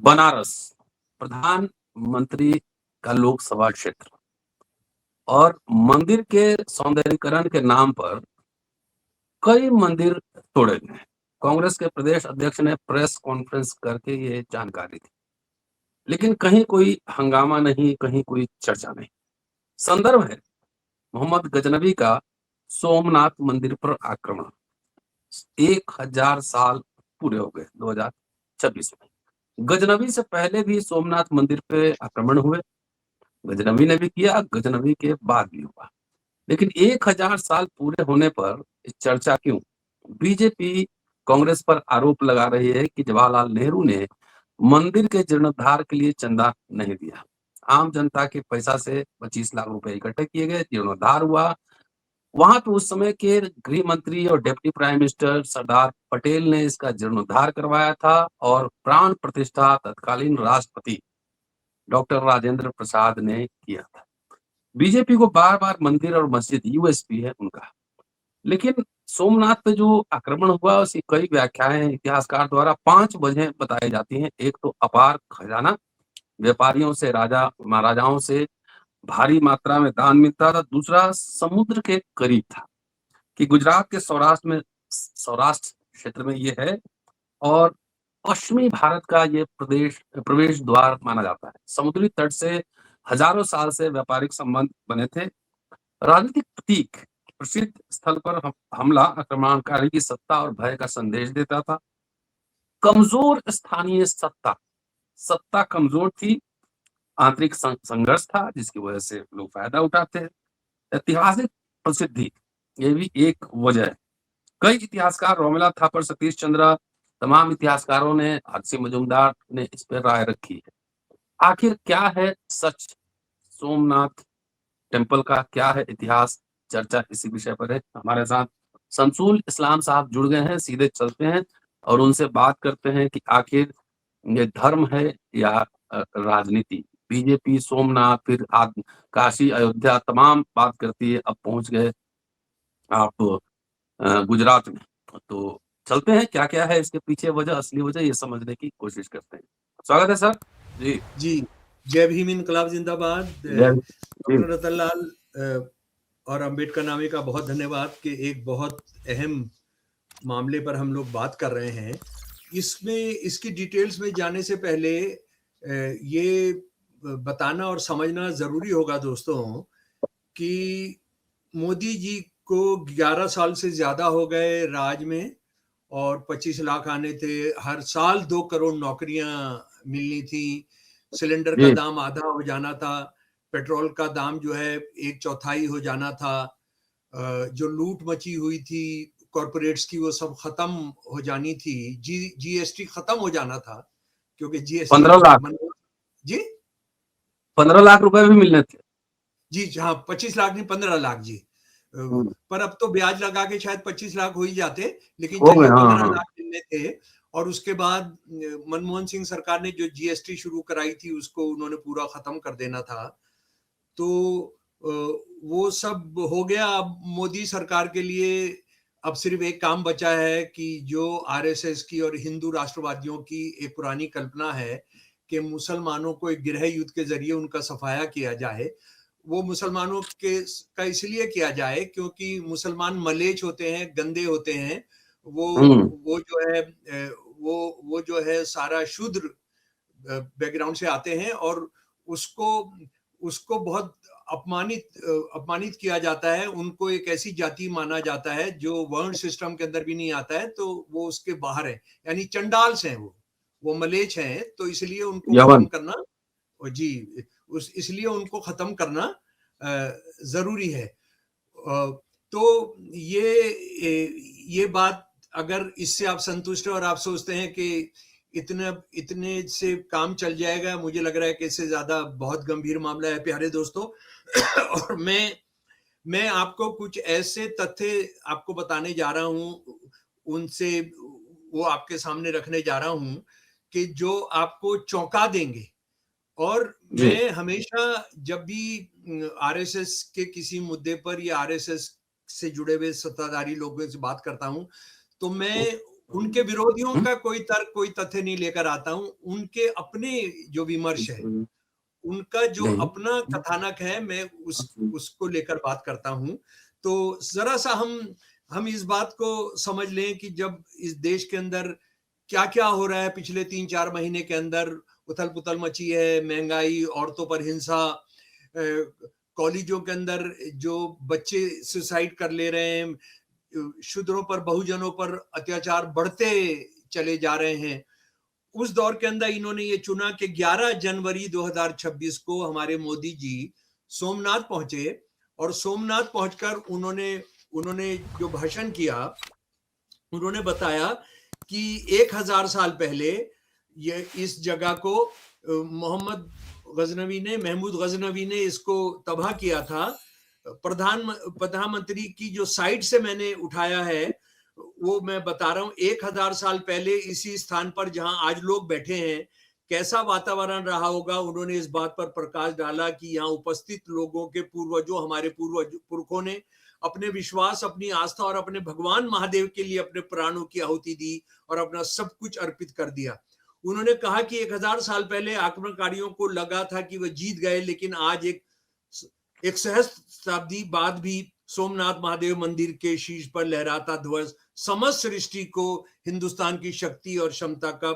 बनारस प्रधानमंत्री का लोकसभा क्षेत्र और मंदिर के सौंदर्यीकरण के नाम पर कई मंदिर तोड़े गए। कांग्रेस के प्रदेश अध्यक्ष ने प्रेस कॉन्फ्रेंस करके ये जानकारी दी, लेकिन कहीं कोई हंगामा नहीं, कहीं कोई चर्चा नहीं। संदर्भ है मोहम्मद गजनबी का सोमनाथ मंदिर पर आक्रमण। 1000 साल पूरे हो गए 2026 में। गजनबी से पहले भी सोमनाथ मंदिर पे आक्रमण हुए, गजनबी ने भी किया, गजनबी के बाद भी हुआ, लेकिन 1000 साल पूरे होने पर चर्चा क्यों? बीजेपी कांग्रेस पर आरोप लगा रही है कि जवाहरलाल नेहरू ने मंदिर के जीर्णोद्धार के लिए चंदा नहीं दिया। आम जनता के पैसा से 25 लाख रुपए इकट्ठे किए गए, जीर्णोद्धार हुआ। वहां पे उस समय के गृह मंत्री और deputy prime minister Sardar Patel ने इसका जीर्णोद्धार करवाया था और प्राण प्रतिष्ठा तत्कालीन राष्ट्रपति डॉक्टर राजेंद्र प्रसाद ने किया था। बीजेपी को बार बार मंदिर और मस्जिद यूएसपी है उनका, लेकिन सोमनाथ पे जो आक्रमण हुआ उसकी कई व्याख्याएं इतिहासकार द्वारा 5 वजह बताई जाती हैं। एक तो अपार खजाना, व्यापारियों से, राजा महाराजाओं से भारी मात्रा में दान मिलता था। दूसरा, समुद्र के करीब था कि गुजरात के सौराष्ट्र क्षेत्र में ये है और पश्चिमी भारत का ये प्रवेश द्वार माना जाता है। समुद्री तट से हजारों साल से व्यापारिक संबंध बने थे। राजनीतिक प्रतीक, प्रसिद्ध स्थल पर हमला आक्रमणकारी की सत्ता और भय का संदेश देता था। कमजोर स्थानीय सत्ता, सत्ता कमजोर थी, आंतरिक संघर्ष था जिसकी वजह से लोग फायदा उठाते हैं। ऐतिहासिक प्रसिद्धि, ये भी एक वजह है। कई इतिहासकार, रोमिला थापर, सतीश चंद्र, तमाम इतिहासकारों ने, आरसी मजूमदार ने इस पर राय रखी है। आखिर क्या है सच सोमनाथ टेम्पल का, क्या है इतिहास? चर्चा इसी विषय पर है। हमारे साथ शमसुल इस्लाम साहब जुड़ गए हैं, सीधे चलते हैं और उनसे बात करते हैं कि आखिर ये धर्म है या राजनीति। बीजेपी सोमनाथ, फिर काशी, अयोध्या, तमाम बात करती है। अब पहुंच गए आप गुजरात में, तो चलते हैं, क्या क्या है इसके पीछे वजह, असली वजह, ये समझने की कोशिश करते हैं। स्वागत है सर जी। जी, जय भीम, इनकलाब जिंदाबाद। डॉक्टर रतनलाल और अंबेडकर नामे का बहुत धन्यवाद कि एक बहुत अहम मामले पर हम लोग बात कर रहे हैं। इसमें इसकी डिटेल्स में जाने से पहले ये बताना और समझना ज़रूरी होगा दोस्तों कि मोदी जी को 11 साल से ज़्यादा हो गए राज में और 25 लाख आने थे। हर साल 2 करोड़ नौकरियां मिलनी थी। सिलेंडर का दाम आधा हो जाना था। पेट्रोल का दाम जो है 1/4 हो जाना था। जो लूट मची हुई थी कॉरपोरेट्स की, वो सब खत्म हो जानी थी। जीएसटी खत्म हो जाना था, क्योंकि जीएसटी 15 लाख जी 15 लाख रुपए भी मिलने थे जी। हाँ, 25 लाख नहीं, 15 लाख जी। पर अब तो ब्याज लगा के शायद 25 लाख हो ही जाते, लेकिन हो गए। चलिए 15 हाँ। लाख मिलने थे। और उसके बाद मनमोहन सिंह सरकार ने जो जीएसटी शुरू कराई थी उसको उन्होंने पूरा खत्म कर देना था। तो वो सब हो गया। अब मोदी सरकार के लिए अब सिर्फ एक काम बचा है कि जो आरएसएस की और हिंदू राष्ट्रवादियों की एक पुरानी कल्पना है कि मुसलमानों को एक गृह युद्ध के जरिए उनका सफाया किया जाए। वो मुसलमानों के का इसलिए किया जाए क्योंकि मुसलमान मलेच्छ होते हैं, गंदे होते हैं। वो जो है वो जो है सारा शूद्र बैकग्राउंड से आते हैं और उसको उसको बहुत अपमानित किया जाता है। उनको एक ऐसी जाति माना जाता है जो वर्ण सिस्टम के अंदर भी नहीं आता है, तो वो उसके बाहर है, यानी चंडाल्स हैं, वो मलेच्छ हैं। तो इसलिए उनको खत्म करना जी इसलिए उनको खत्म करना जरूरी है। तो ये बात, अगर इससे आप संतुष्ट हैं और आप सोचते हैं कि इतने से काम चल जाएगा, मुझे लग रहा है कि इससे ज्यादा बहुत गंभीर मामला है प्यारे दोस्तों। और मैं आपको कुछ ऐसे तथ्य आपको बताने जा रहा हूं, उनसे वो आपके सामने रखने जा रहा हूं कि जो आपको चौंका देंगे। और मैं हमेशा जब भी आरएसएस के किसी मुद्दे पर या आरएसएस से जुड़े हुए सत्ताधारी लोगों से बात करता हूं, तो मैं उनके विरोधियों का कोई तर्क, कोई तथ्य नहीं लेकर आता हूं, उनके अपने जो विमर्श है, उनका जो नहीं। अपना कथानक है, मैं उसको लेकर बात करता हूं। तो जरा सा हम इस बात को समझ लें कि जब इस देश के अंदर क्या क्या हो रहा है, पिछले 3-4 महीने के अंदर उथल पुथल मची है, महंगाई, औरतों पर हिंसा, कॉलेजों के अंदर जो बच्चे सुसाइड कर ले रहे हैं, शूद्रों पर, बहुजनों पर अत्याचार बढ़ते चले जा रहे हैं। उस दौर के अंदर इन्होंने ये चुना कि 11 जनवरी 2026 को हमारे मोदी जी सोमनाथ पहुंचे, और सोमनाथ पहुंचकर उन्होंने जो भाषण किया, उन्होंने बताया कि 1000 साल पहले ये इस जगह को महमूद गजनवी ने इसको तबाह किया था। प्रधानमंत्री की जो साइट से मैंने उठाया है वो मैं बता रहा हूं, 1000 साल पहले इसी स्थान पर जहां आज लोग बैठे हैं, कैसा वातावरण रहा होगा। उन्होंने इस बात पर प्रकाश डाला कि यहाँ उपस्थित लोगों के पूर्वजों, हमारे पुरखों ने अपने विश्वास, अपनी आस्था और अपने भगवान महादेव के लिए अपने प्राणों की आहुति दी और अपना सब कुछ अर्पित कर दिया। उन्होंने कहा कि 1000 साल पहले आक्रमणकारियों को लगा था कि वह जीत गए, लेकिन आज एक सहस्त्राब्दी बाद भी सोमनाथ महादेव मंदिर के शीर्ष पर लहराता ध्वज समस्त सृष्टि को हिंदुस्तान की शक्ति और क्षमता का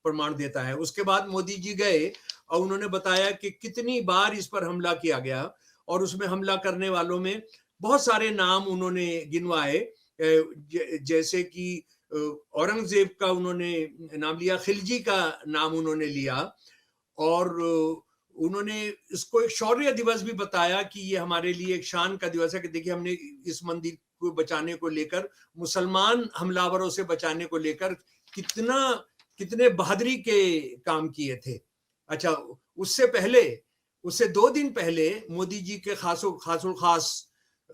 प्रमाण देता है। उसके बाद मोदी जी गए और उन्होंने बताया कि कितनी बार इस पर हमला किया गया, और उसमें हमला करने वालों में बहुत सारे नाम उन्होंने गिनवाए, जैसे कि औरंगजेब का उन्होंने नाम लिया, खिलजी का नाम उन्होंने लिया, और उन्होंने इसको एक शौर्य दिवस भी बताया कि ये हमारे लिए एक शान का दिवस है कि देखिए हमने इस मंदिर को बचाने को लेकर, मुसलमान हमलावरों से बचाने को लेकर कितने बहादुरी के काम किए थे। अच्छा, उससे 2 दिन पहले मोदी जी के खास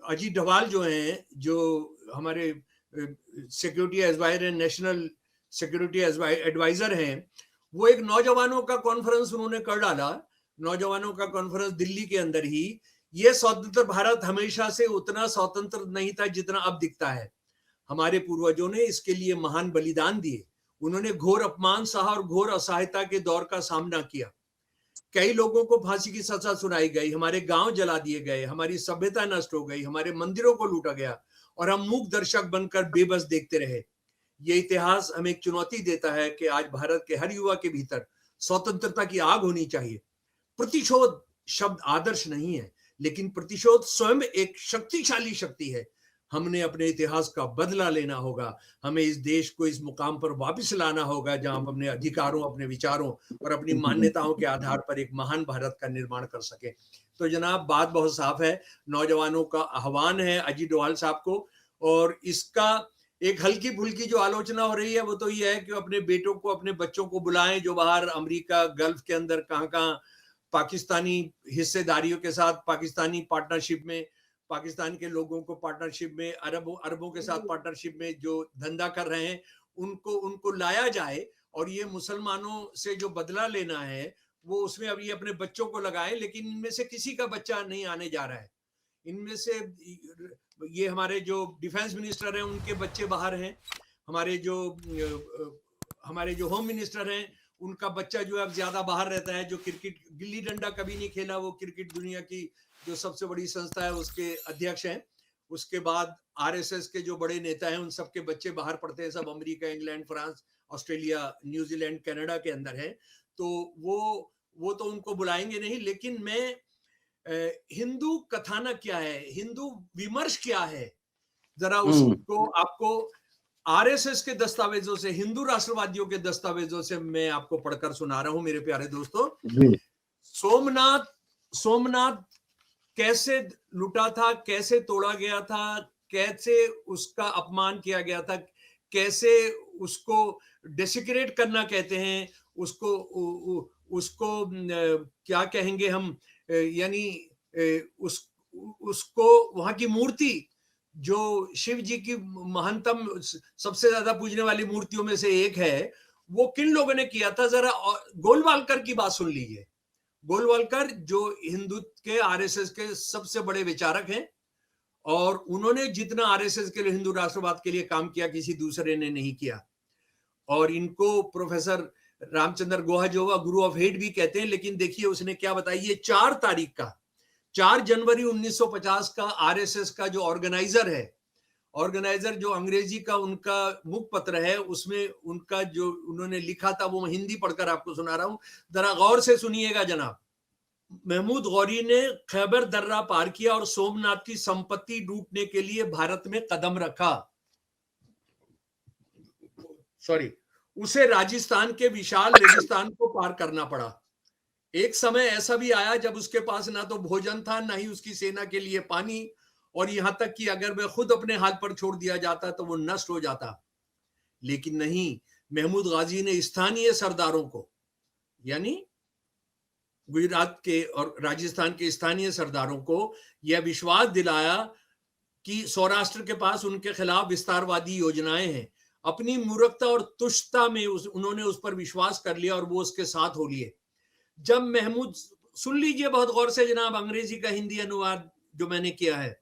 अजीत डोभाल जो हैं, जो हमारे security advisor, national security advisor हैं, वो एक नौजवानों का कॉन्फ्रेंस उन्होंने कर डाला, नौजवानों का कॉन्फ्रेंस दिल्ली के अंदर ही। ये स्वतंत्र भारत हमेशा से उतना स्वतंत्र नहीं था जितना अब दिखता है। हमारे पूर्वजों ने इसके लिए महान बलिदान दिए, उन्होंने घोर अपमान सहा और घोर असहायता के दौर का सामना किया। कई लोगों को फांसी की सजा सुनाई गई, हमारे गांव जला दिए गए, हमारी सभ्यता नष्ट हो गई, हमारे मंदिरों को लूटा गया, और हम मूक दर्शक बनकर बेबस देखते रहे। ये इतिहास हमें एक चुनौती देता है कि आज भारत के हर युवा के भीतर स्वतंत्रता की आग होनी चाहिए। प्रतिशोध शब्द आदर्श नहीं है, लेकिन प्रतिशोध स्वयं एक शक्तिशाली शक्ति है। हमने अपने इतिहास का बदला लेना होगा, हमें इस देश को इस मुकाम पर वापस लाना होगा जहां हम अपने अधिकारों, अपने विचारों और अपनी मान्यताओं के आधार पर एक महान भारत का निर्माण कर सके। तो जनाब, बात बहुत साफ है, नौजवानों का आह्वान है अजीत डोभाल साहब को, और इसका एक हल्की फुल्की जो आलोचना हो रही है वो तो ये है कि अपने बेटों को, अपने बच्चों को बुलाएं जो बाहर अमेरिका, गल्फ के अंदर कहाँ पाकिस्तानी हिस्सेदारियों के साथ, पाकिस्तानी पार्टनरशिप में, पाकिस्तान के लोगों को पार्टनरशिप में, अरबों के साथ पार्टनरशिप में जो धंधा कर रहे हैं, उनको लाया जाए, और ये मुसलमानों से जो बदला लेना है वो उसमें अब ये अपने बच्चों को लगाएं, लेकिन इनमें से किसी का बच्चा नहीं आने जा रहा है। इनमें से ये हमारे जो डिफेंस मिनिस्टर हैं उनके बच्चे बाहर हैं, हमारे जो होम मिनिस्टर हैं उनका बच्चा जो है अब ज्यादा बाहर रहता है, जो क्रिकेट, गिल्ली डंडा कभी नहीं खेला, वो क्रिकेट दुनिया की जो सबसे बड़ी संस्था है उसके अध्यक्ष हैं। उसके बाद आरएसएस के जो बड़े नेता हैं उन सबके बच्चे बाहर पढ़ते हैं, सब America, England, France, Australia, New Zealand, Canada के अंदर है। तो वो तो उनको बुलाएंगे नहीं, लेकिन मैं हिंदू कथानक क्या है, हिंदू विमर्श क्या है, जरा उसको आपको आरएसएस के दस्तावेजों से, हिंदू राष्ट्रवादियों के दस्तावेजों से मैं आपको पढ़कर सुना रहा हूं मेरे प्यारे दोस्तों। सोमनाथ कैसे लूटा था, कैसे तोड़ा गया था, कैसे उसका अपमान किया गया था, कैसे उसको डेसिक्रेट करना कहते हैं, उसको क्या कहेंगे हम, यानी उसको वहां की मूर्ति जो शिव जी की महानतम, सबसे ज्यादा पूजने वाली मूर्तियों में से एक है, वो किन लोगों ने किया था, जरा गोलवालकर की बात सुन लीजिए। गोलवालकर जो हिंदू के, आरएसएस के सबसे बड़े विचारक हैं, और उन्होंने जितना आरएसएस के लिए, हिंदू राष्ट्रवाद के लिए काम किया, किसी दूसरे ने नहीं किया। और इनको प्रोफेसर रामचंद्र गुहा जो हुआ गुरु ऑफ हेट भी कहते हैं। लेकिन देखिए उसने क्या बताया, ये 4 तारीख का 4 जनवरी 1950 का आरएसएस का जो ऑर्गेनाइजर है, ऑर्गेनाइजर जो अंग्रेजी का उनका मुखपत्र है, उसमें उनका जो उन्होंने लिखा था वो मैं हिंदी पढ़कर आपको सुना रहा हूं, जरा गौर से सुनिएगा जनाब। महमूद गौरी ने खैबर दर्रा पार किया और सोमनाथ की संपत्ति लूटने के लिए भारत में कदम रखा। सॉरी, उसे राजस्थान के विशाल रेगिस्तान को पार करना पड़ा। एक समय ऐसा भी आया जब उसके पास ना तो भोजन था, ना ही उसकी सेना के लिए पानी, और यहां तक कि अगर वह खुद अपने हाथ पर छोड़ दिया जाता तो वो नष्ट हो जाता। लेकिन नहीं, महमूद गाजी ने स्थानीय सरदारों को, यानी गुजरात के और राजस्थान के स्थानीय सरदारों को यह विश्वास दिलाया कि सौराष्ट्र के पास उनके खिलाफ विस्तारवादी योजनाएं हैं। अपनी मूर्खता और तुष्टता में उन्होंने उस पर विश्वास कर लिया और वो उसके साथ हो लिए। जब महमूद, सुन लीजिए बहुत गौर से जनाब, अंग्रेजी का हिंदी अनुवाद जो मैंने किया है।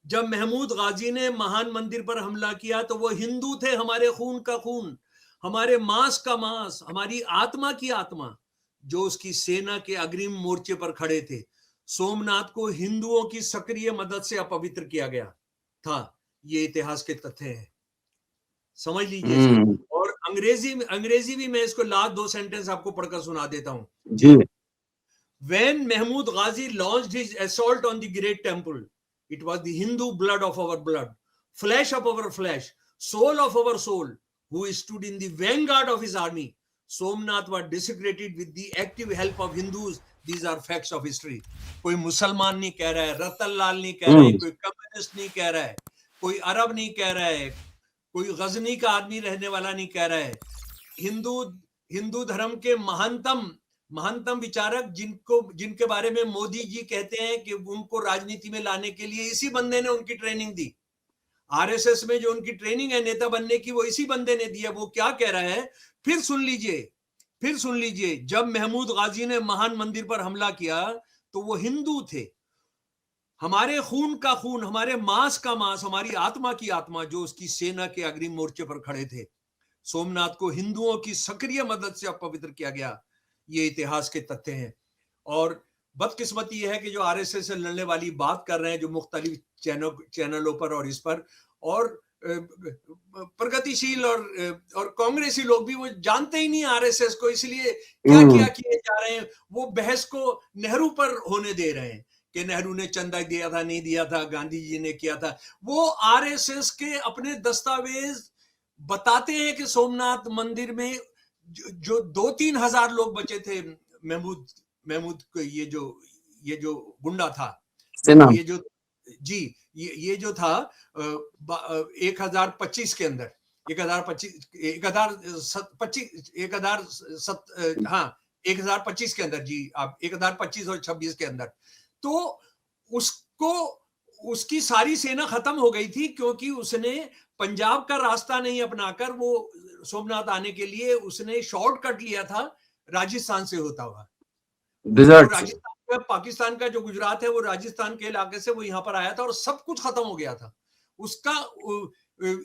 जब महमूद गाजी ने महान मंदिर पर हमला किया तो वो हिंदू थे, हमारे खून का खून, हमारे मांस का मांस, हमारी आत्मा की आत्मा, जो उसकी सेना के अग्रिम मोर्चे पर खड़े थे। सोमनाथ को हिंदुओं की सक्रिय मदद से अपवित्र किया गया था। ये इतिहास के तथ्य हैं, समझ लीजिए इसको। और अंग्रेजी भी मैं इसको लास्ट 2 सेंटेंस आपको पढ़कर सुना देता हूं जी। When Mahmud Ghazi launched his assault on the great temple, it was the Hindu blood of our blood, flesh of our flesh, soul of our soul, who stood in the vanguard of his army. Somnath was desecrated with the active help of Hindus. These are facts of history. कोई मुसलमान नहीं कह रहा है, रतन लाल नहीं कह रहा है, कोई कम्युनिस्ट नहीं कह रहा है, कोई अरब नहीं कह रहा है, कोई गजनी का आदमी रहने वाला नहीं कह रहा है। हिंदू धर्म के महंतम विचारक, जिनके बारे में मोदी जी कहते हैं कि उनको राजनीति में लाने के लिए इसी बंदे ने उनकी ट्रेनिंग दी। आरएसएस में जो उनकी ट्रेनिंग है नेता बनने की, वो इसी बंदे ने दी है। वो क्या कह रहा है, फिर सुन लीजिए। जब महमूद गाजी ने महान मंदिर पर हमला किया तो वो हिंदू थे, हमारे खून का खून, हमारे मांस का मांस, हमारी आत्मा की आत्मा, जो उसकी सेना के अग्रिम मोर्चे पर खड़े थे। सोमनाथ को हिंदुओं की सक्रिय मदद से अपवित्र किया गया। ये इतिहास के तथ्य हैं। और बदकिस्मती है कि जो आरएसएस से लड़ने वाली बात कर रहे हैं, जो मुख्तलिफ चैनलों पर और इस पर, और प्रगतिशील और कांग्रेसी लोग भी वो जानते ही नहीं आरएसएस को, इसलिए क्या किए जा रहे हैं, वो बहस को नेहरू पर होने दे रहे हैं कि नेहरू ने चंदा दिया था, नहीं दिया था, गांधी जी ने किया था। वो आरएसएस के अपने दस्तावेज बताते हैं कि सोमनाथ मंदिर में जो 2-3 हजार लोग बचे थे, महमूद को ये जो गुंडा था, ये जो जी ये जो था 1025 के अंदर, 1025 के अंदर, जी आप 1025 और 26 के अंदर, तो उसकी सारी सेना खत्म हो गई थी, क्योंकि उसने पंजाब का रास्ता नहीं अपनाकर वो सोमनाथ आने के लिए उसने शॉर्टकट लिया था राजस्थान से होता हुआ। राजस्थान का, पाकिस्तान का जो गुजरात है वो राजस्थान के इलाके से वो यहाँ पर आया था और सब कुछ खत्म हो गया था उसका।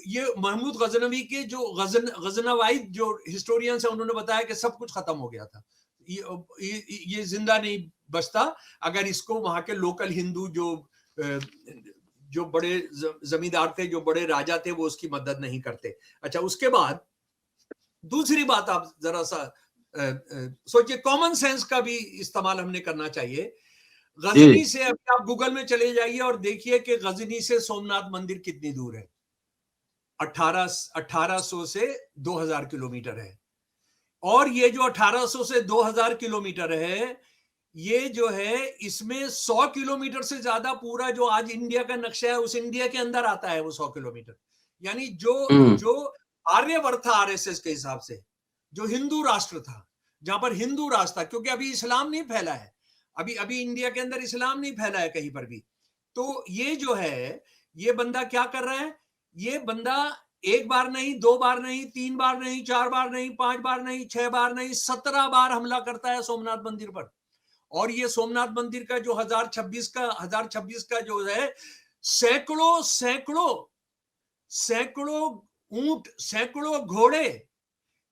ये महमूद गजनवी के जो गजनवाई जो हिस्टोरियंस है, उन्होंने बताया कि सब कुछ खत्म हो गया था, ये जिंदा नहीं बचता अगर इसको वहां के लोकल हिंदू जो बड़े जमींदार थे, जो बड़े राजा थे, वो उसकी मदद नहीं करते। अच्छा, उसके बाद दूसरी बात आप जरा सा सोचिए, कॉमन सेंस का भी इस्तेमाल हमने करना चाहिए। गजनी से, अभी आप गूगल में चले जाइए और देखिए कि गजनी से सोमनाथ मंदिर कितनी दूर है। 1800 से 2000 किलोमीटर है। और ये जो 1800 से 2000 किलोमीटर है, ये जो है इसमें 100 किलोमीटर से ज्यादा पूरा जो आज इंडिया का नक्शा है, उस इंडिया के अंदर आता है वो 100 किलोमीटर। यानी जो आर्यवर्त था आरएसएस के हिसाब से, जो हिंदू राष्ट्र था, जहां पर हिंदू राष्ट्र था, क्योंकि अभी इस्लाम नहीं फैला है, अभी इंडिया के अंदर इस्लाम नहीं फैला है कहीं पर भी। तो ये जो है, ये बंदा क्या कर रहा है, ये बंदा 1 बार नहीं, 2 बार नहीं, 3 बार नहीं, 4 बार नहीं, 5 बार नहीं, 6 बार नहीं, 17 बार हमला करता है सोमनाथ मंदिर पर। और ये सोमनाथ मंदिर का जो 1026 का जो है, सैकड़ों ऊंट, सैकड़ों घोड़े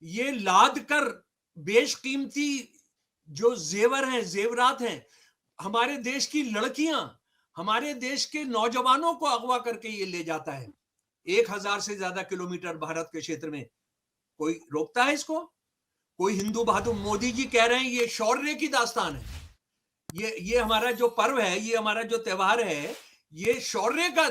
ये लाद कर बेशकीमती जो जेवर हैं, जेवरात हैं, हमारे देश की लड़कियां, हमारे देश के नौजवानों को अगवा करके ये ले जाता है 1000 से ज्यादा किलोमीटर भारत के क्षेत्र में। कोई रोकता है इसको? कोई हिंदू बहादुर? मोदी जी कह रहे हैं ये शौर्य की दास्तान है, ये हमारा जो पर्व है, ये हमारा जो त्योहार है, ये शौर्य का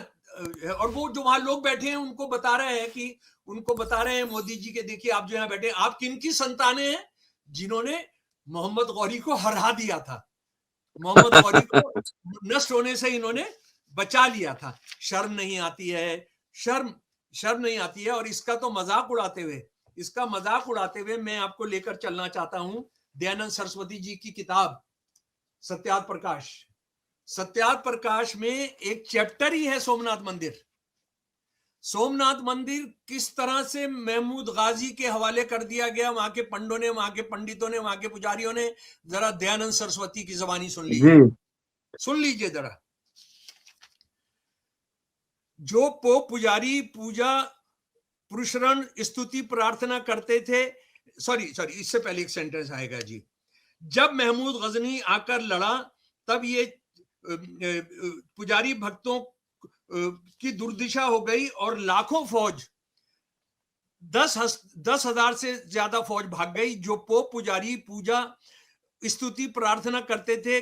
और वो जो वहां लोग बैठे हैं उनको बता रहे हैं कि उनको बता रहे हैं मोदी जी के, देखिए आप जो यहाँ बैठे हैं, आप किन की संतानें हैं? जिन्होंने मोहम्मद गौरी को हरा दिया था, मोहम्मद गौरी को नष्ट होने से इन्होंने बचा लिया था। शर्म नहीं आती है? शर्म नहीं आती है। और इसका तो मजाक उड़ाते हुए, इसका मजाक उड़ाते हुए मैं आपको लेकर चलना चाहता हूं दयानंद सरस्वती जी की किताब सत्यार्थ प्रकाश। सत्यार्थ प्रकाश में एक चैप्टर ही है सोमनाथ मंदिर। सोमनाथ मंदिर किस तरह से महमूद गाजी के हवाले कर दिया गया, वहां के पंडों ने, वहां के पंडितों ने, वहां के पुजारियों ने। जरा दयानंद सरस्वती की जबानी सुन लीजिए, सुन लीजिए जरा। जो पोप पुजारी पूजा पुरुषरण स्तुति प्रार्थना करते थे, सॉरी इससे पहले एक सेंटेंस आएगा जी। जब महमूद गजनी आकर लड़ा तब ये पुजारी भक्तों की दुर्दिशा हो गई और लाखों फौज, 10,000 से ज्यादा फौज भाग गई। जो पोप पुजारी पूजा स्तुति प्रार्थना करते थे,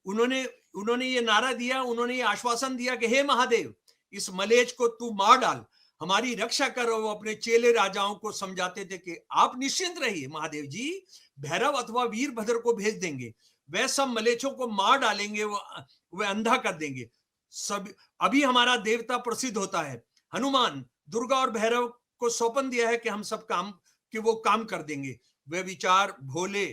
उन्होंने ये नारा दिया, उन्होंने ये आश्वासन दिया कि हे महादेव, इस मलेच को तू मार डाल, हमारी रक्षा करो। वो अपने चेले राजाओं को समझाते थे कि आप निश्चिंत रहिए, महादेव जी भैरव अथवा वीरभद्र को भेज देंगे, वह सब मलेच्छों को मार डालेंगे, वह अंधा कर देंगे। सब अभी हमारा देवता प्रसिद्ध होता है, हनुमान, दुर्गा और भैरव को सौंपन दिया है कि हम सब काम कि वो काम कर देंगे। वे विचार भोले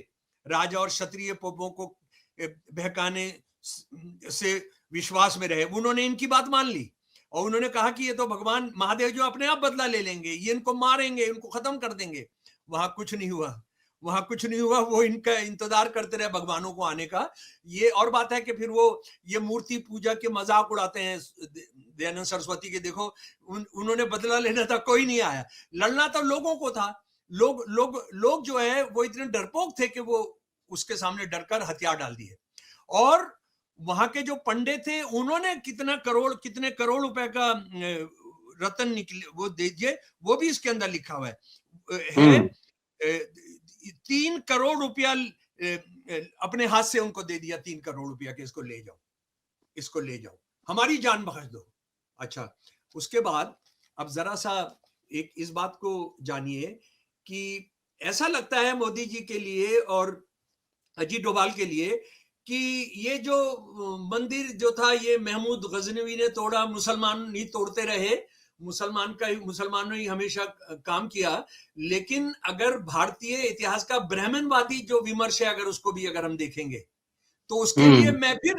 राजा और क्षत्रिय पोपों को बहकाने से विश्वास में रहे। उन्होंने इनकी बात मान ली और उन्होंने कहा कि ये तो भगवान महादेव जो अपने आप बदला ले लेंगे, ये इनको मारेंगे, इनको खत्म कर देंगे। वहां कुछ नहीं हुआ, वहां कुछ नहीं हुआ। वो इनका इंतजार करते रहे भगवानों को आने का। ये और बात है कि फिर वो ये मूर्ति पूजा के मजाक उड़ाते हैं दयानंद सरस्वती के। देखो उन्होंने बदला लेना था, कोई नहीं आया। लड़ना तो लोगों को था। लोग जो है वो इतने डरपोक थे कि वो उसके सामने डरकर हथियार डाल दिए। और वहां के जो पंडित थे उन्होंने कितने करोड़ रुपए का रतन निकले, वो दीजिए, वो भी इसके अंदर लिखा हुआ है। 3 करोड़ रुपया अपने हाथ से उनको दे दिया, 3 करोड़ रुपया के इसको ले जाओ, इसको ले जाओ, हमारी जान बख्श दो। अच्छा, उसके बाद अब जरा सा एक इस बात को जानिए कि ऐसा लगता है मोदी जी के लिए और अजीत डोभाल के लिए कि ये जो मंदिर जो था ये महमूद गजनवी ने तोड़ा, मुसलमान ही तोड़ते रहे, मुसलमानों ने हमेशा काम किया। लेकिन अगर भारतीय इतिहास का ब्राह्मणवादी जो विमर्श है, अगर उसको भी अगर हम देखेंगे तो उसके लिए मैं फिर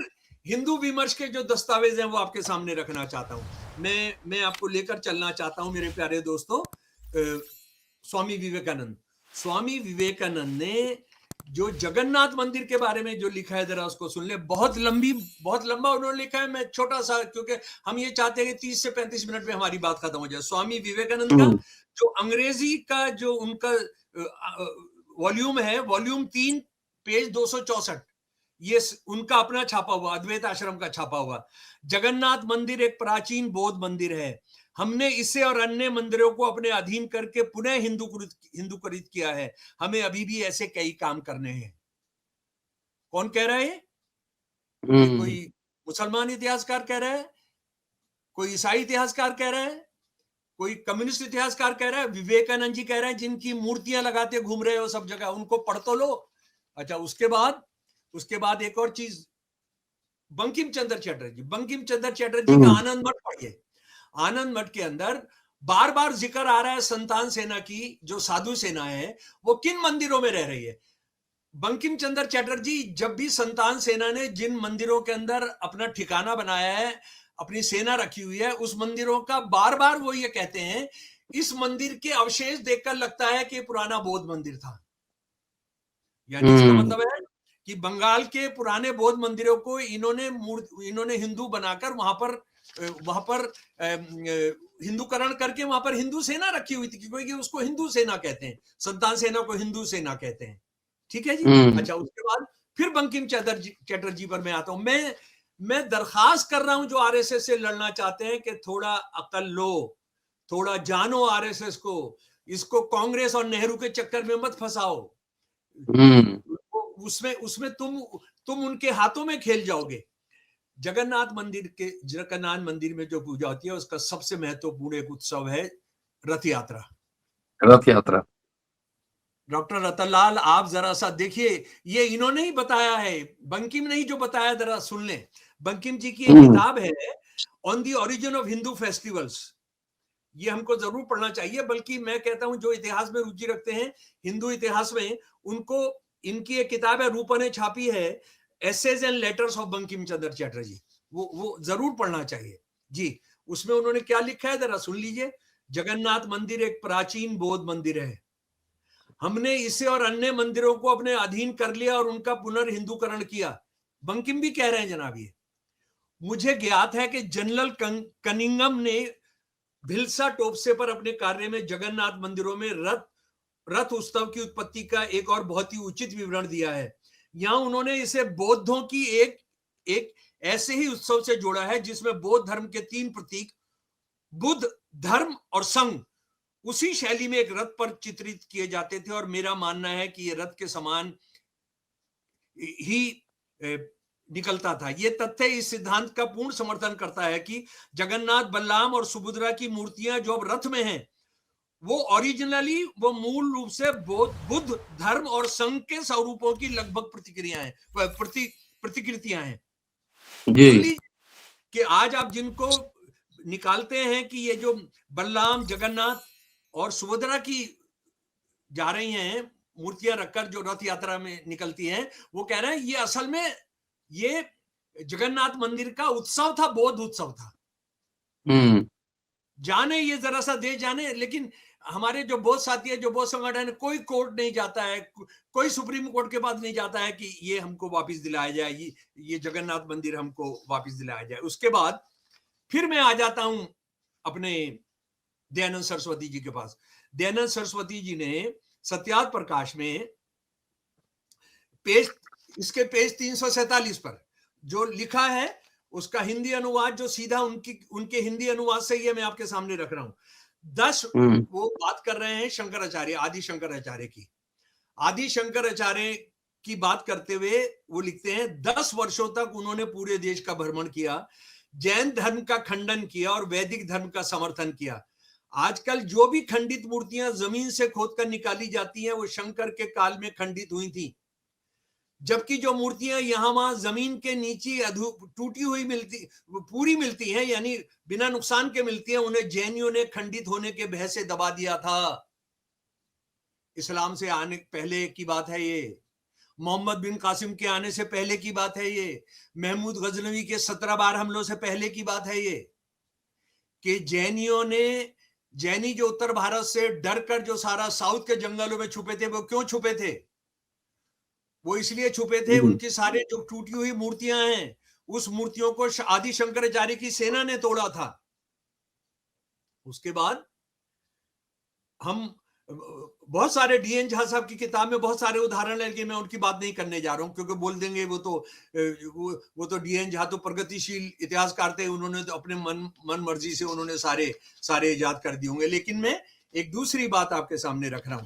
हिंदू विमर्श के जो दस्तावेज हैं वो आपके सामने रखना चाहता हूं। मैं आपको लेकर चलना चाहता हूं मेरे प्यारे दोस्तों, स्वामी विवेकानंद ने जो जगन्नाथ मंदिर के बारे में जो लिखा है जरा उसको सुन ले। बहुत लंबा उन्होंने लिखा है, मैं छोटा सा, क्योंकि हम ये चाहते हैं कि 30 से 35 मिनट में हमारी बात खत्म हो जाए। स्वामी विवेकानंद का जो अंग्रेजी का जो उनका वॉल्यूम है, वॉल्यूम 3 पेज 264, ये उनका अपना छापा हुआ, अद्वैत आश्रम का छापा हुआ। जगन्नाथ मंदिर एक प्राचीन बौद्ध मंदिर है। हमने इसे और अन्य मंदिरों को अपने अधीन करके पुनः हिंदूकृत किया है। हमें अभी भी ऐसे कई काम करने हैं। कौन कह रहा है? कोई मुसलमान इतिहासकार कह रहा है, कोई ईसाई इतिहासकार कह रहा है, कोई कम्युनिस्ट इतिहासकार कह रहा है, विवेकानंद जी कह रहे हैं, जिनकी मूर्तियां लगाते घूम रहे हो सब जगह, उनको पढ़ तो लो। अच्छा, उसके बाद एक और चीज, बंकिम चंद्र चटर्जी का आनंद मठ पढ़िए। आनंद मठ के अंदर बार बार जिक्र आ रहा है संतान सेना की, जो साधु सेना है वो किन मंदिरों में रह रही है। बंकिम चंद्र चटर्जी, जब भी संतान सेना ने जिन मंदिरों के अंदर अपना ठिकाना बनाया है, अपनी सेना रखी हुई है, उस मंदिरों का बार बार वो ये कहते हैं, इस मंदिर के अवशेष देखकर लगता है कि पुराना बौद्ध मंदिर था। यानी इसका मतलब है कि बंगाल के पुराने बौद्ध मंदिरों को इन्होंने हिंदू बनाकर वहां पर वहां पर हिंदूकरण करके वहां पर हिंदू सेना रखी हुई थी, क्योंकि उसको हिंदू सेना कहते हैं, संतान सेना को हिंदू सेना कहते हैं। ठीक है जी। अच्छा, उसके बाद फिर बंकिम चटर्जी पर मैं आता हूं। मैं दरखास्त कर रहा हूं जो आरएसएस से लड़ना चाहते हैं कि थोड़ा अकल लो, थोड़ा जानो आरएसएस को, इसको कांग्रेस और नेहरू के चक्कर में मत फंसाओ। उसमें उसमें तुम उनके हाथों में खेल जाओगे। जगन्नाथ मंदिर में जो पूजा होती है उसका सबसे महत्वपूर्ण एक उत्सव है रथ यात्रा। रथ यात्रा। डॉक्टर रतनलाल, आप जरा सा देखिए, ये इन्होंने ही बताया है, बंकिम ने ही जो बताया, जरा सुन लें। बंकिम जी की एक किताब है on the origin of Hindu festivals, ये हमको जरूर पढ़ना चाहिए। बल्कि मैं कहता हूं जो इतिहास में रुचि रखते हैं, हिंदू इतिहास में, उनको इनकी एक किताब है, रूपा ने छापी है, essays and letters of Bankim Chandra Chatterjee, वो जरूर पढ़ना चाहिए जी। उसमें उन्होंने क्या लिखा है जरा सुन लीजिए। जगन्नाथ मंदिर एक प्राचीन बौद्ध मंदिर है। हमने इसे और अन्य मंदिरों को अपने अधीन कर लिया और उनका पुनर्हिंदूकरण किया। बंकिम भी कह रहे हैं जनाब, ये मुझे ज्ञात है कि जनरल कनिंगम ने भिल्सा टोपसे पर अपने कार्य में जगन्नाथ मंदिरों में रथ उत्सव की उत्पत्ति का एक और बहुत ही उचित विवरण दिया है। यहां उन्होंने इसे बौद्धों की एक ऐसे ही उत्सव से जोड़ा है जिसमें बौद्ध धर्म के 3 प्रतीक बुद्ध, धर्म और संघ उसी शैली में एक रथ पर चित्रित किए जाते थे। और मेरा मानना है कि ये रथ के समान ही निकलता था। यह तथ्य इस सिद्धांत का पूर्ण समर्थन करता है कि जगन्नाथ, बलराम और सुभद्रा की मूर्तियां जो अब रथ में हैं, वो मूल रूप से बुद्ध, धर्म और संघ के स्वरूपों की लगभग प्रतिकृतियां हैं जी। कि आज आप जिनको निकालते हैं कि ये जो बलराम, जगन्नाथ और सुभद्रा की जा रही हैं मूर्तियां रखकर जो रथ यात्रा में निकलती हैं, वो कह रहे हैं ये असल में ये जगन्नाथ मंदिर का उत्सव था, बौद्ध उत्सव था। जाने ये जरा सा दे जाने, लेकिन हमारे जो बौद्ध साथी है, जो बौद्ध संगठन है, कोई कोर्ट नहीं जाता है, कोई सुप्रीम कोर्ट के पास नहीं जाता है कि ये हमको वापस दिलाया जाए, ये जगन्नाथ मंदिर हमको वापस दिलाया जाए। उसके बाद फिर मैं आ जाता हूं अपने दयानंद सरस्वती जी के पास। दयानंद सरस्वती जी ने सत्यार्थ प्रकाश में इसके पेज 347 पर जो लिखा है उसका हिंदी अनुवाद जो सीधा उनके हिंदी अनुवाद से ये मैं आपके सामने रख रहा हूं। 10 वो बात कर रहे हैं शंकराचार्य, आदि शंकराचार्य की। आदि शंकराचार्य की बात करते हुए वो लिखते हैं 10 वर्षों तक उन्होंने पूरे देश का भ्रमण किया, जैन धर्म का खंडन किया और वैदिक धर्म का समर्थन किया। आजकल जो भी खंडित मूर्तियां जमीन से खोदकर निकाली जाती हैं वो शंकर के काल में खंडित हुई थी, जबकि जो मूर्तियां यहां वहां जमीन के नीचे टूटी हुई पूरी मिलती हैं, यानी बिना नुकसान के मिलती हैं, उन्हें जैनियों ने खंडित होने के भय से दबा दिया था। इस्लाम से आने पहले की बात है ये, मोहम्मद बिन कासिम के आने से पहले की बात है ये, महमूद गजनवी के 17 बार हमलों से पहले की बात है ये, कि जैनी जो उत्तर भारत से डर कर जो सारा साउथ के जंगलों में छुपे थे, वो क्यों छुपे थे? वो इसलिए छुपे थे, उनकी सारे जो टूटी हुई मूर्तियां हैं, उस मूर्तियों को आदि शंकराचार्य की सेना ने तोड़ा था। उसके बाद हम बहुत सारे डीएन झा साहब की किताब में बहुत सारे उदाहरण है, लेकिन मैं उनकी बात नहीं करने जा रहा हूं, क्योंकि बोल देंगे वो तो डीएन झा तो प्रगतिशील इतिहासकार थे, उन्होंने तो अपने मन मर्जी से उन्होंने सारे इजाद कर दिए होंगे। लेकिन मैं एक दूसरी बात आपके सामने रख रहा हूं।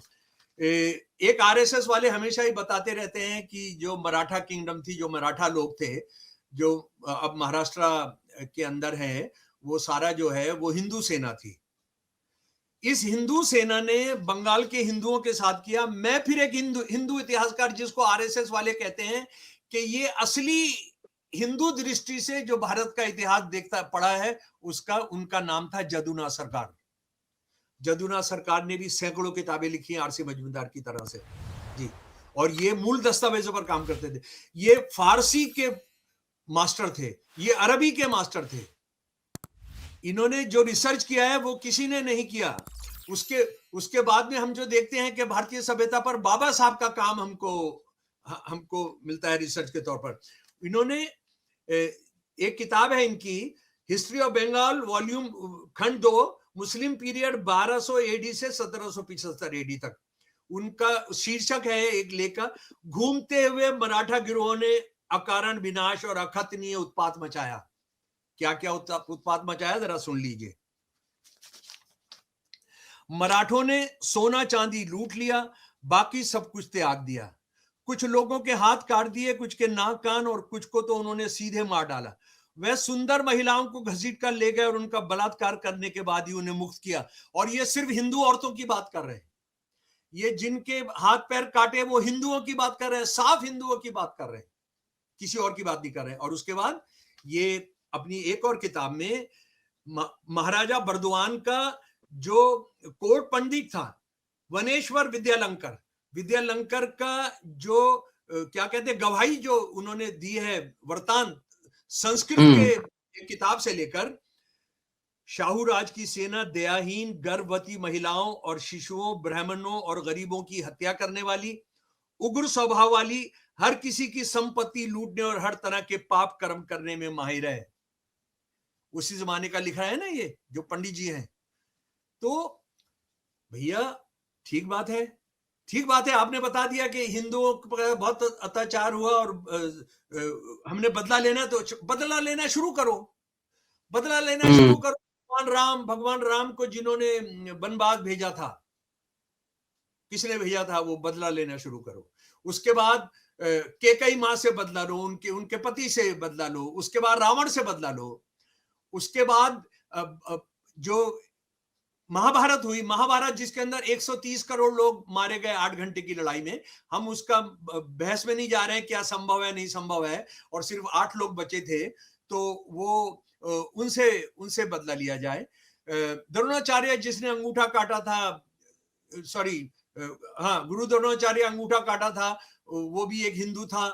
एक आरएसएस वाले हमेशा ही बताते रहते हैं कि जो मराठा किंगडम थी, जो मराठा लोग थे, जो अब महाराष्ट्र के अंदर है, वो सारा जो है वो हिंदू सेना थी। इस हिंदू सेना ने बंगाल के हिंदुओं के साथ किया। मैं फिर एक हिंदू इतिहासकार जिसको आरएसएस वाले कहते हैं कि ये असली हिंदू दृष्टि से जो भारत का इतिहास पढ़ा है, उनका नाम था जदुनाथ सरकार। जदुनाथ सरकार ने भी सैकड़ों किताबें लिखी हैं आरसी मजूमदार की तरह से जी, और ये मूल दस्तावेजों पर काम करते थे। ये फारसी के मास्टर थे, ये अरबी के मास्टर थे। इन्होंने जो रिसर्च किया है वो किसी ने नहीं किया। उसके बाद में हम जो देखते हैं कि भारतीय सभ्यता पर बाबा साहब का काम हमको मिलता है रिसर्च के तौर पर। इन्होंने एक किताब है इनकी, हिस्ट्री ऑफ बंगाल वॉल्यूम खंड 2, मुस्लिम पीरियड 1200 एडी से 1775 एडी तक। उनका शीर्षक है एक लेख का, घूमते हुए मराठा गिरोह ने अकारण विनाश और अखतनीय उत्पात मचाया। क्या क्या उत्पात मचाया जरा सुन लीजिए। मराठों ने सोना चांदी लूट लिया, बाकी सब कुछ त्याग दिया। कुछ लोगों के हाथ काट दिए, कुछ के नाक कान, और कुछ को तो उन्होंने सीधे मार डाला। वह सुंदर महिलाओं को घसीट कर ले गए और उनका बलात्कार करने के बाद ही उन्हें मुक्त किया। और ये सिर्फ हिंदू औरतों की बात कर रहे हैं, ये जिनके हाथ पैर काटे वो हिंदुओं की बात कर रहे हैं, साफ हिंदुओं की बात कर रहे हैं, किसी और की बात नहीं कर रहे हैं। और उसके बाद ये अपनी एक और किताब में महाराजा बर्दुआन का जो कोर्ट पंडित था वनेश्वर विद्यालंकर का जो क्या कहते हैं गवाही जो उन्होंने दी है वरदान संस्कृत के किताब से लेकर, शाहू राज की सेना दयाहीन गर्भवती महिलाओं और शिशुओं, ब्राह्मणों और गरीबों की हत्या करने वाली, उग्र स्वभाव वाली, हर किसी की संपत्ति लूटने और हर तरह के पाप कर्म करने में माहिर है। उसी जमाने का लिखा है ना ये जो पंडित जी हैं। तो भैया ठीक बात है, ठीक बात है। आपने बता दिया कि हिंदुओं पर बहुत अत्याचार हुआ और हमने बदला लेना, तो बदला लेना शुरू करो, बदला लेना शुरू करो। भगवान राम को जिन्होंने वनवास भेजा था, किसने भेजा था, वो बदला लेना शुरू करो। उसके बाद कैकेयी माँ से बदला लो, उनके पति से बदला लो, उसके बाद रावण से बदला लो, उसके बाद जो महाभारत हुई, महाभारत जिसके अंदर 130 करोड़ लोग मारे गए 8 घंटे की लड़ाई में, हम उसका बहस में नहीं जा रहे हैं क्या संभव है नहीं संभव है, और सिर्फ 8 लोग बचे थे, तो वो उनसे बदला लिया जाए। द्रोणाचार्य जिसने अंगूठा काटा था, गुरु द्रोणाचार्य अंगूठा काटा था, वो भी एक हिंदू था,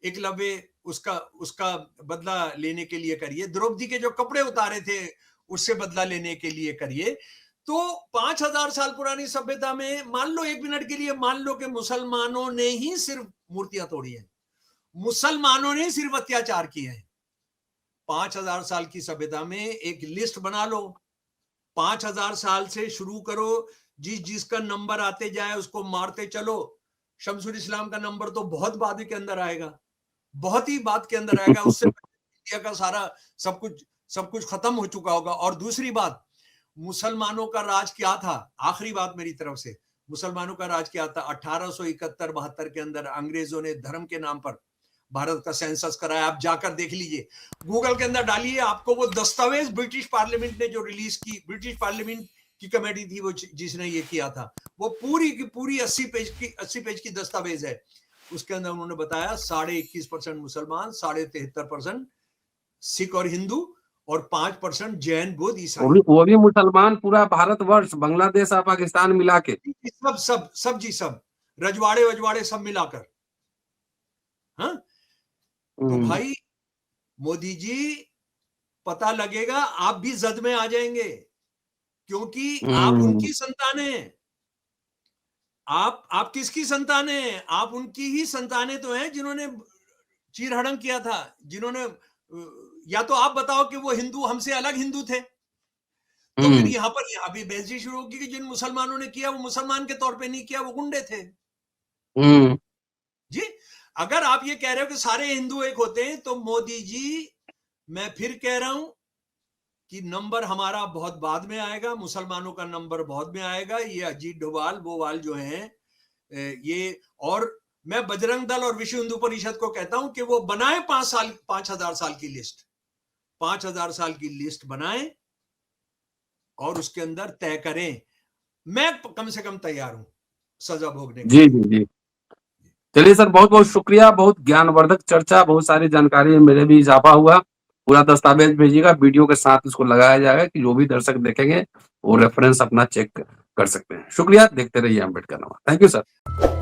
एकलव्य, उसका बदला लेने के लिए करिए। द्रौपदी के जो कपड़े उतारे थे उससे बदला लेने के लिए करिए। तो 5000 साल पुरानी सभ्यता में मान लो, एक मिनट के लिए मान लो कि मुसलमानों ने ही सिर्फ मूर्तियां तोड़ी हैं, मुसलमानों ने सिर्फ अत्याचार किए हैं। 5000 साल की सभ्यता में एक लिस्ट बना लो, 5000 साल से शुरू करो, जिसका नंबर आते जाए उसको मारते चलो। शमसुल इस्लाम का नंबर तो बहुत बाद के अंदर आएगा, बहुत ही बाद के अंदर आएगा, उससे इंडिया का सारा सब कुछ खत्म हो चुका होगा। और दूसरी बात, मुसलमानों का राज क्या था, आखिरी बात मेरी तरफ से, मुसलमानों का राज क्या था? 1871-72 के अंदर अंग्रेजों ने धर्म के नाम पर भारत का सेंसस कराया। आप जाकर देख लीजिए, गूगल के अंदर डालिए, आपको वो दस्तावेज ब्रिटिश पार्लियामेंट ने जो रिलीज की, ब्रिटिश पार्लियामेंट की कमेटी थी वो जिसने ये किया था, वो पूरी की पूरी 80 पेज की दस्तावेज है। उसके अंदर उन्होंने बताया 21.5% मुसलमान, 73% सिख और हिंदू, और 5% जैन, बुद्ध, ईसाई। वो भी मुसलमान, पूरा भारतवर्ष, बांग्लादेश और पाकिस्तान मिला के सब रजवाड़े सब मिलाकर। हाँ, तो भाई मोदी जी, पता लगेगा आप भी जद में आ जाएंगे, क्योंकि आप उनकी संतान हैं। आप किसकी संतान हैं? आप उनकी ही संतानें तो हैं जिन्होंने चीरहरण किया था, जिन्होंने, या तो आप बताओ कि वो हिंदू हमसे अलग हिंदू थे, तो फिर यहाँ भी बहस शुरू होगी कि जिन मुसलमानों ने किया वो मुसलमान के तौर पे नहीं किया, वो गुंडे थे। जी, अगर आप ये कह रहे हो कि सारे हिंदू एक होते हैं, तो मोदी जी, मैं फिर कह रहा हूं कि नंबर हमारा बहुत बाद में आएगा, मुसलमानों का नंबर बहुत में आएगा। ये अजीत डोभाल वो जो हैं ये, और मैं बजरंग दल और विश्व हिंदू परिषद को कहता हूं कि वो बनाए 5000 साल की लिस्ट, 5000 साल की लिस्ट बनाएं और उसके अंदर तय करें। मैं कम से कम तैयार हूं सजा भोगने के लिए। जी। चलिए सर, बहुत बहुत शुक्रिया, बहुत ज्ञानवर्धक चर्चा, बहुत सारी जानकारी मेरे भी इजाफा हुआ। पूरा दस्तावेज भेजिएगा, वीडियो के साथ उसको लगाया जाएगा कि जो भी दर्शक देखेंगे वो रेफरेंस अपना चेक कर सकते हैं। शुक्रिया, देखते रहिए अम्बेडकर नवा। Thank you sir.